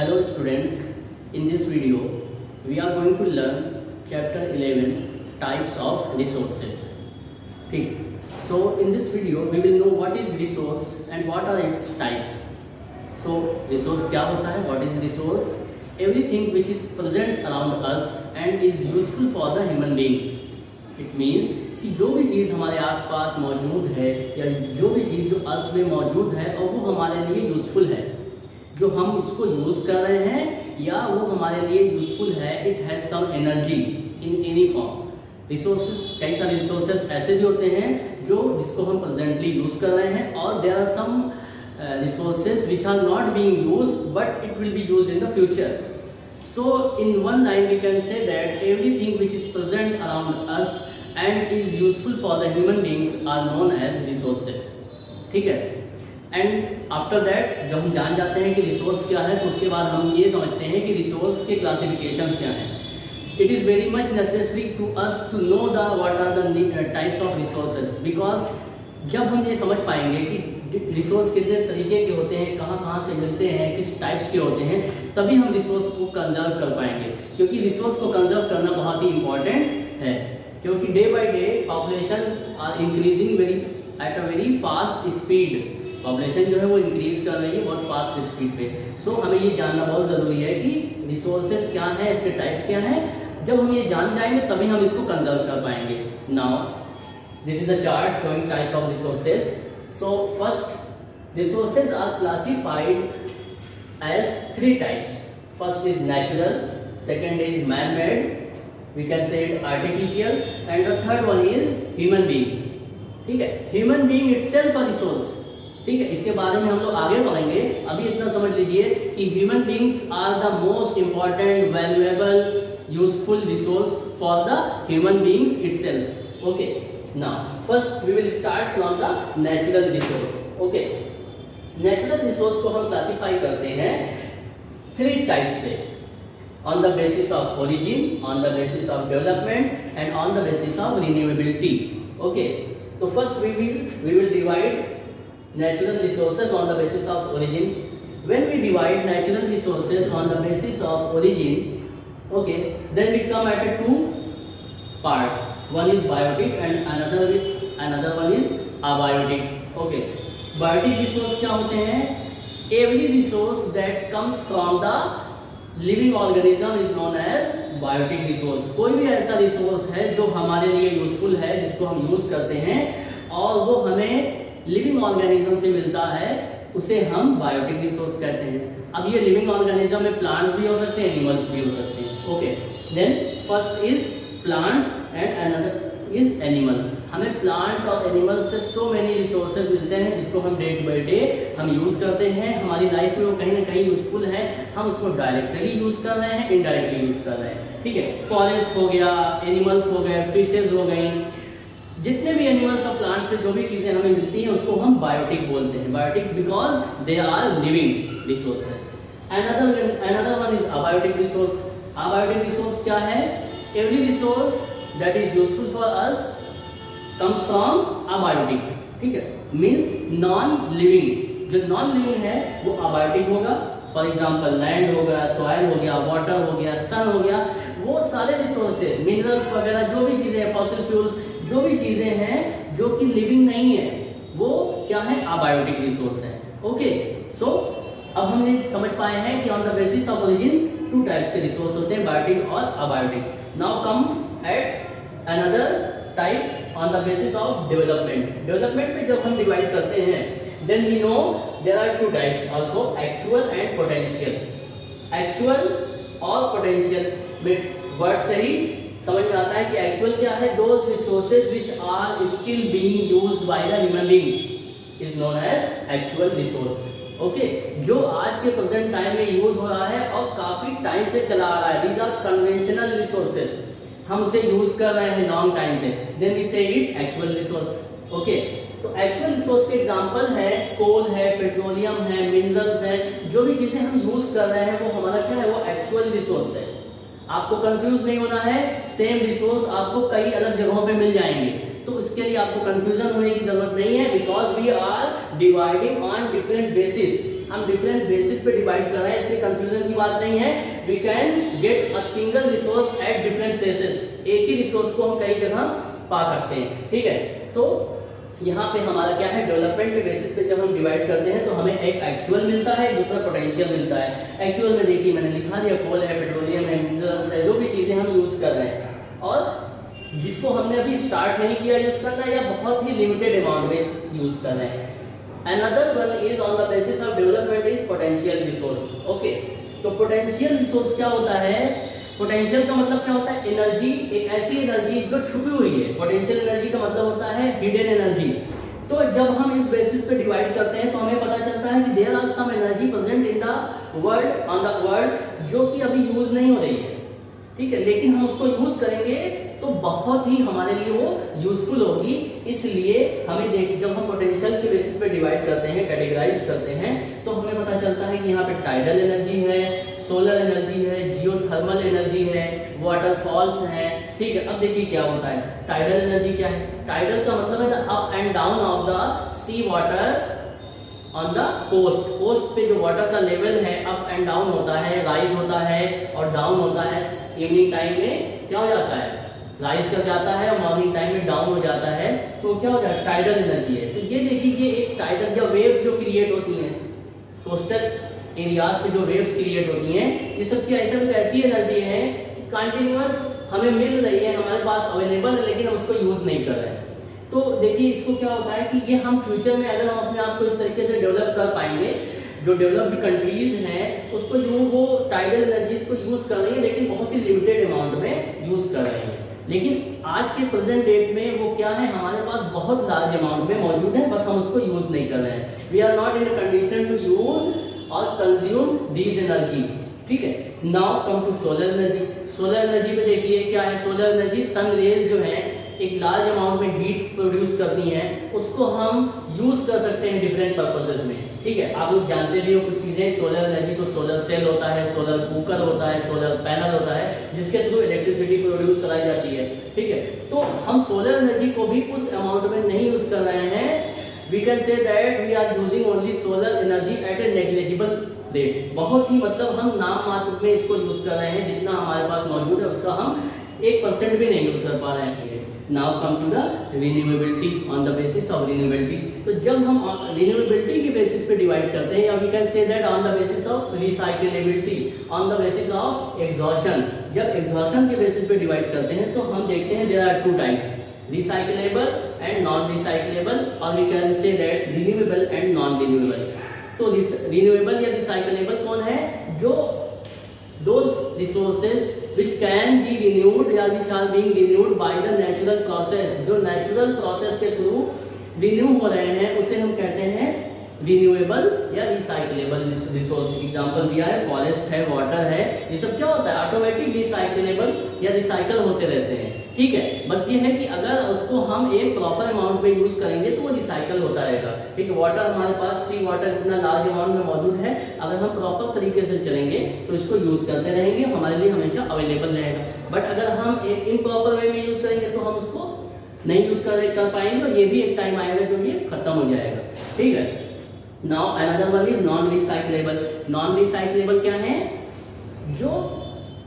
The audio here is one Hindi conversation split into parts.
Hello students, in this video we are going to learn chapter 11 types of resources. ठीक, so in this video we will know what is resource and what are its types. So resource क्या होता है, what is resource? Everything which is present around us and is useful for the human beings. It means कि जो भी चीज़ हमारे आसपास मौजूद है या जो भी चीज़ जो अर्थ में मौजूद है और वो हमारे लिए यूज़फुल है, जो हम उसको यूज़ कर रहे हैं या वो हमारे लिए यूज़फुल है, it has some energy in any form. Resources, कई सारे रिसोर्सेज ऐसे भी होते हैं जिसको हम प्रेजेंटली यूज़ कर रहे हैं, और there are some resources which are not being used but it will be used in the future. So in one line we can say that everything which is present around us and is useful for the human beings are known as resources. ठीक है. एंड आफ्टर दैट जब हम जान जाते हैं कि रिसोर्स क्या है, तो उसके बाद हम ये समझते हैं कि रिसोर्स के क्लासिफिकेशंस क्या हैं. It is very much necessary to us to know the what are the types of resources, because जब हम ये समझ पाएंगे कि रिसोर्स कितने तरीके के होते हैं, कहाँ कहाँ से मिलते हैं, किस टाइप्स के होते हैं, तभी हम रिसोर्स को कंजर्व कर पाएंगे. क्योंकि रिसोर्स को कंजर्व करना बहुत ही इम्पॉर्टेंट है, क्योंकि day by day population are increasing at a very fast speed. Population जो है वो इंक्रीज कर रही है बहुत फास्ट स्पीड पे. सो हमें ये जानना बहुत ज़रूरी है कि रिसोर्सेज क्या है, इसके टाइप्स क्या हैं. जब हम ये जान जाएंगे तभी हम इसको कंजर्व कर पाएंगे. Now this is a chart showing types of resources. So first, resources are classified as 3 types. First is natural, second is man made, we can say it artificial, and the third one is human beings. ठीक है, human being itself a resource. ठीक है, इसके बारे में हम लोग आगे बढ़ेंगे. अभी इतना समझ लीजिए कि human beings are the most important, valuable, useful resource for the human beings itself. Okay, now first we will start from the natural resource. Okay, natural resource को हम क्लासिफाई करते हैं 3 टाइप से, on the basis of origin, on the basis of development and on the basis of renewability. Okay, तो first we will divide natural resources on the basis of origin. When we divide natural resources on the basis of origin, okay, then we come at 2 parts. One is biotic and another one is abiotic. Okay, biotic resource क्या होते हैं? Every resource that comes from the living organism is known as biotic resource. कोई भी ऐसा रिसोर्स है जो हमारे लिए यूजफुल है, जिसको हम यूज करते हैं और वो हमें लिविंग ऑर्गेनिज्म से मिलता है, उसे हम बायोटिक रिसोर्स कहते हैं. अब ये लिविंग ऑर्गेनिज्म में प्लांट्स भी हो सकते हैं, एनिमल्स भी हो सकते हैं. Okay, then first is plant and another is animals. हमें प्लांट और एनिमल्स से सो मेनी रिसोर्सेज मिलते हैं जिसको हम डे बाय डे हम यूज करते हैं. हमारी लाइफ में वो कहीं ना कहीं यूजफुल है. हम उसको डायरेक्टली यूज कर रहे हैं, इनडायरेक्टली यूज कर रहे हैं. ठीक है, फॉरेस्ट हो गया, एनिमल्स हो गए, फिशेज हो गई, जितने भी एनिमल्स और प्लांट से जो भी चीजें हमें मिलती हैं उसको हम बायोटिक बोलते हैं. Biotic because they are living resources. Another one is abiotic resource. Abiotic resource क्या है? Every resource that is useful for us comes from abiotic. ठीक है, मीन्स नॉन लिविंग. जो नॉन लिविंग है वो अबायोटिक होगा. फॉर एग्जाम्पल लैंड हो गया, सॉइल हो गया, वाटर हो गया, सन हो गया, वो सारे रिसोर्सेज, मिनरल्स वगैरह जो भी चीजें, फॉसिल फ्यूल्स, जो भी चीजें हैं जो कि लिविंग नहीं है, वो क्या है? अबायोटिक रिसोर्स है. ओके, सो अब हमने समझ पाए हैं कि on the basis of origin 2 types के रिसोर्स होते हैं, बायोटिक और abiotic. Now come at another type on the basis of development. Development में जब हम डिवाइड करते हैं, then we know there are 2 types also, actual and potential. Actual और पोटेंशियल में वर्ड से ही समझ में आता है कि एक्चुअल क्या है? Those resources which are still being used by the human beings is known as actual resource. Okay, जो आज के प्रेजेंट टाइम में यूज हो रहा है और काफी टाइम से चला आ रहा है. दीज आर कन्वेंशनल रिसोर्सेज, हम उसे यूज कर रहे हैं लॉन्ग टाइम से. देन वी से इट एक्चुअल रिसोर्स. ओके, तो एक्चुअल रिसोर्स के एग्जांपल है कोल है, पेट्रोलियम है, मिनरल्स है. जो भी चीजें हम यूज कर रहे हैं वो हमारा क्या है? वो एक्चुअल रिसोर्स है. आपको कंफ्यूज नहीं होना है, सेम रिसोर्स आपको कई अलग जगहों पे मिल जाएंगे, तो इसके लिए आपको कंफ्यूजन होने की जरूरत नहीं है, because we are dividing on different basis. हम डिफरेंट बेसिस पे डिवाइड कर रहे हैं, इसमें कंफ्यूजन की बात नहीं है। We can get a single resource at different places, एक ही रिसोर्स को हम कई जगह पा सकते हैं, ठीक है। तो यहाँ पे हमारा क्या है, डेवलपमेंट के बेसिस पे जब हम डिवाइड करते हैं तो हमें एक एक्चुअल मिलता है, दूसरा पोटेंशियल मिलता है। एक्चुअल में देखिए मैंने लिखा दिया, कोल है, पेट्रोलियम है, मिनरल्स है, जो भी चीजें हम यूज कर रहे हैं और जिसको हमने अभी स्टार्ट नहीं किया यूज करना या बहुत ही लिमिटेड अमाउंट में यूज कर रहे हैं। Another one is on the basis of development is potential resource. Okay, तो पोटेंशियल रिसोर्स क्या होता है? पोटेंशियल का मतलब क्या होता है? एनर्जी, एक ऐसी एनर्जी जो छुपी हुई है। पोटेंशियल एनर्जी का मतलब होता है हिडन एनर्जी। तो जब हम इस बेसिस पे डिवाइड करते हैं तो हमें पता चलता है कि there are some energy present in the world, on the world, जो कि अभी यूज नहीं हो रही है, ठीक है, लेकिन हम उसको यूज करेंगे तो बहुत ही हमारे लिए वो यूजफुल होगी। इसलिए हमें जब हम पोटेंशियल के बेसिस पे डिवाइड करते हैं, कैटेगराइज करते हैं, तो हमें पता चलता है कि यहाँ पे टाइडल एनर्जी है, सोलर एनर्जी है, जियोथर्मल एनर्जी है, वाटरफॉल्स हैं, ठीक है। अब देखिए क्या होता है, टाइडल एनर्जी क्या है? टाइडल का मतलब है the up and down of the sea water on the coast. Coast पे जो वाटर का लेवल है अप एंड डाउन होता है, राइज होता है और डाउन होता है। इवनिंग टाइम में क्या हो जाता है, राइज कर जाता है और मॉर्निंग टाइम में डाउन हो जाता है, तो क्या हो जाता है, टाइडल एनर्जी है। तो ये देखिए ये एक टाइडल या वेव्स जो क्रिएट होती हैं कोस्टल एरियाज पे, जो वेव्स क्रिएट होती हैं, ये सब की ऐसी एनर्जी है कि कंटिन्यूअस हमें मिल रही है, हमारे पास अवेलेबल है, लेकिन हम उसको यूज नहीं कर रहे हैं। तो देखिए इसको क्या होता है कि ये हम फ्यूचर में अगर हम अपने आप को इस तरीके से डेवलप कर पाएंगे, जो डेवलप्ड कंट्रीज हैं उसको जो वो टाइडल एनर्जीज को यूज कर रही है, लेकिन बहुत ही लिमिटेड अमाउंट में यूज कर रही है। लेकिन आज के प्रेजेंट डेट में वो क्या है, हमारे पास बहुत लार्ज अमाउंट में मौजूद है, बस हम उसको यूज नहीं कर रहे हैं। We are not in a condition to use और कंज्यूम दीज एनर्जी, ठीक है। Now come to solar energy. Solar energy में देखिए क्या है, सोलर एनर्जी सन रेज जो है एक लार्ज अमाउंट में हीट प्रोड्यूस करती हैं, उसको हम यूज कर सकते हैं डिफरेंट पर्पसेस में, ठीक है। आप लोग जानते भी हो कुछ चीजें, सोलर एनर्जी को सोलर सेल होता है, सोलर कुकर होता है, सोलर पैनल होता है, जिसके थ्रू इलेक्ट्रिसिटी प्रोड्यूस कराई जाती है, ठीक है। तो हम सोलर एनर्जी को भी उस अमाउंट में नहीं यूज कर रहे हैं। We can say that we are using only solar energy at a negligible rate. बहुत ही मतलब हम नाम मात्र में इसको यूज कर रहे हैं, जितना हमारे पास मौजूद है उसका हम 1% भी नहीं यूज कर पा रहे हैं। Now come to the renewability, on the basis of renewability. तो जब हम रिन्यूएबिलिटी के बेसिस पे डिवाइड करते हैं, या we can say that on the basis of recyclability, on the basis of exhaustion. जब एग्जॉशन के बेसिस पे डिवाइड करते हैं तो हम देखते हैं there are two types, recyclable and non recyclable, और we can say that renewable and non renewable. तो रिन्यूएबल या रिसाइक्लेबल कौन है? जो those resources which can be renewed या which are being renewed by the natural process, जो natural process के थ्रू रिन्यू हो रहे हैं उसे हम कहते हैं रिन्यूएबल या रिसाइक्लेबल रिसोर्स। एग्जांपल दिया है, फॉरेस्ट है, वाटर है, ये सब क्या होता है, ऑटोमेटिक रिसाइक्लेबल या रिसाइकल होते रहते हैं, ठीक है। बस ये है कि अगर उसको हम एक प्रॉपर अमाउंट में यूज करेंगे तो वो रिसाइकल होता रहेगा, ठीक है। वाटर हमारे पास सी वाटर इतना लार्ज अमाउंट में मौजूद है, अगर हम प्रॉपर तरीके से चलेंगे तो इसको यूज करते रहेंगे, हमारे लिए हमेशा अवेलेबल रहेगा। बट अगर हम एक इम्प्रॉपर वे में यूज करेंगे तो हम उसको नहीं यूज कर पाएंगे, और ये भी एक टाइम आएगा जो ये खत्म हो जाएगा, ठीक है। Now another one is non recyclable. Non recyclable क्या है? जो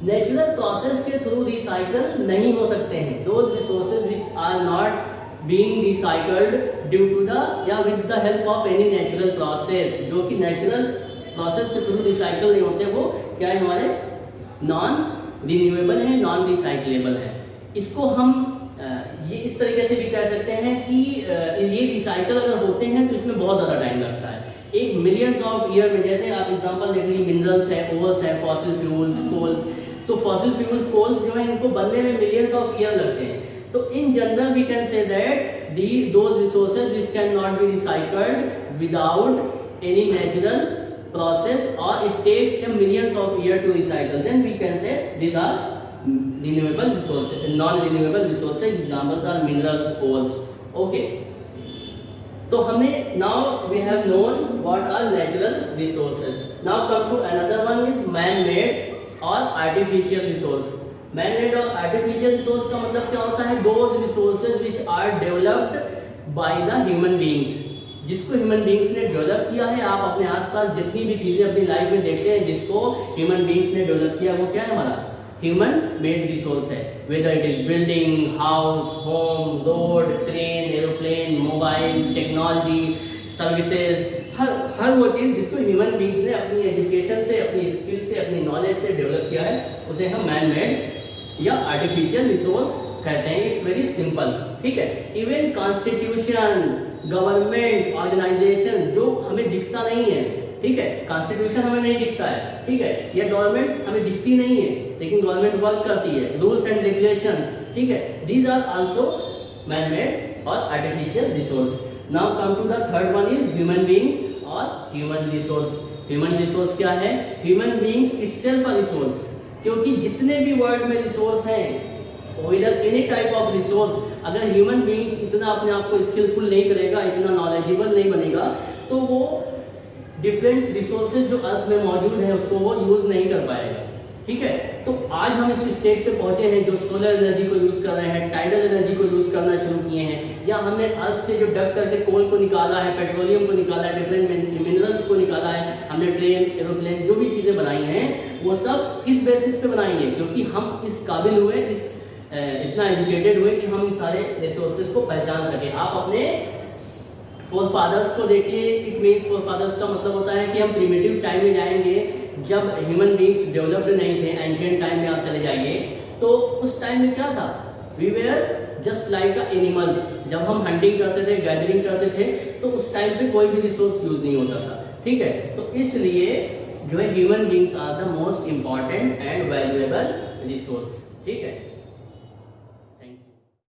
नेचुरल प्रोसेस के थ्रू रिसाइकल नहीं हो सकते हैं, those resources which are not being recycled due to the या with the help of any natural process, जो कि नेचुरल प्रोसेस के थ्रू रिसाइकल नहीं होते, वो क्या है, हमारे नॉन रिन्यूएबल है, नॉन रिसाइक्लेबल है। इसको हम ये इस तरीके से भी कह सकते हैं कि ये रिसाइकल अगर होते हैं तो इसमें बहुत ज़्यादा टाइम लगता है, एक मिलियंस ऑफ ईयर में। जैसे आप एग्जांपल देख लीजिए, मिनरल्स है, ओवर्स है, फॉसिल फ्यूल्स, कोल्स, तो फॉसिल फ्यूल्स, कोल्स जो है इनको बनने में मिलियंस ऑफ ईयर लगते हैं। तो in general we can say that those resources which can not be recycled without any natural process, or it takes a millions of years to recycle, then we can say these are renewable resources. Non-renewable resources examples are minerals, coals. Okay. तो हमें now we have known what are natural resources. Now come to another one is man-made or artificial resource. Man-made और artificial resource का मतलब क्या होता है? Those resources which are developed by the human beings. जिसको ह्यूमन बींग्स ने डेवलप किया है। आप अपने आसपास जितनी भी चीजें अपनी लाइफ में देखते हैं जिसको ह्यूमन बींग्स ने डेवलप किया, वो क्या है? हमारा ह्यूमन मेड रिसोर्स है। Whether it is building, house, home, road, train, aeroplane, mobile, technology, services, हर वो चीज जिसको ह्यूमन बींग्स ने अपनी एजुकेशन से, अपनी स्किल से, अपनी नॉलेज से डेवलप किया है, उसे हम मैन मेड या आर्टिफिशियल रिसोर्स कहते हैं। इट्स वेरी सिंपल, ठीक है। इवन कॉन्स्टिट्यूशन, गवर्नमेंट, ऑर्गेनाइजेशन जो हमें दिखता नहीं है, ठीक है, कॉन्स्टिट्यूशन हमें नहीं दिखता है, ठीक है, या गवर्नमेंट हमें दिखती नहीं है, लेकिन गवर्नमेंट वर्क करती है, रूल्स एंड रेगुलेशंस, ठीक है, these are also man made और artificial resource. Now come to the third one is human beings और ह्यूमन रिसोर्स। ह्यूमन रिसोर्स क्या है? Human beings itself a resource, क्योंकि जितने भी वर्ल्ड में रिसोर्स हैं, एनी टाइप ऑफ रिसोर्स, अगर ह्यूमन बीइंग्स इतना अपने आप को स्किलफुल नहीं करेगा, इतना नॉलेजेबल नहीं बनेगा, तो वो डिफरेंट रिसोर्सेज जो अर्थ में मौजूद है उसको वो यूज नहीं कर पाएगा, ठीक है। तो आज हम इस स्टेज पे पहुंचे हैं जो सोलर एनर्जी को यूज कर रहे हैं, टाइडल एनर्जी को यूज करना शुरू किए हैं, या हमने अर्थ से जो डग करके कोल को निकाला है, पेट्रोलियम को निकाला है, डिफरेंट मिनरल्स को निकाला है, हमने ट्रेन, एरोप्लेन, जो भी चीजें बनाई हैं वो सब किस बेसिस पे बनाई है? क्योंकि हम इस काबिल हुए, इतना एजुकेटेड हुए कि हम इन सारे रिसोर्सेज को पहचान सके। आप अपने फोर फादर्स को देखिए, इट मीन्स फोर फादर्स का मतलब होता है कि हम प्रिमिटिव टाइम में जाएंगे जब ह्यूमन बीइंग्स डेवलप्ड नहीं थे। एंशिएंट टाइम में आप चले जाइए तो उस टाइम में क्या था? We were just like animals. जब हम हंटिंग करते थे, गैदरिंग करते थे, तो उस टाइम पे कोई भी रिसोर्स यूज नहीं होता था, ठीक है। तो इसलिए जो है human beings are the most important and valuable resource, ठीक है।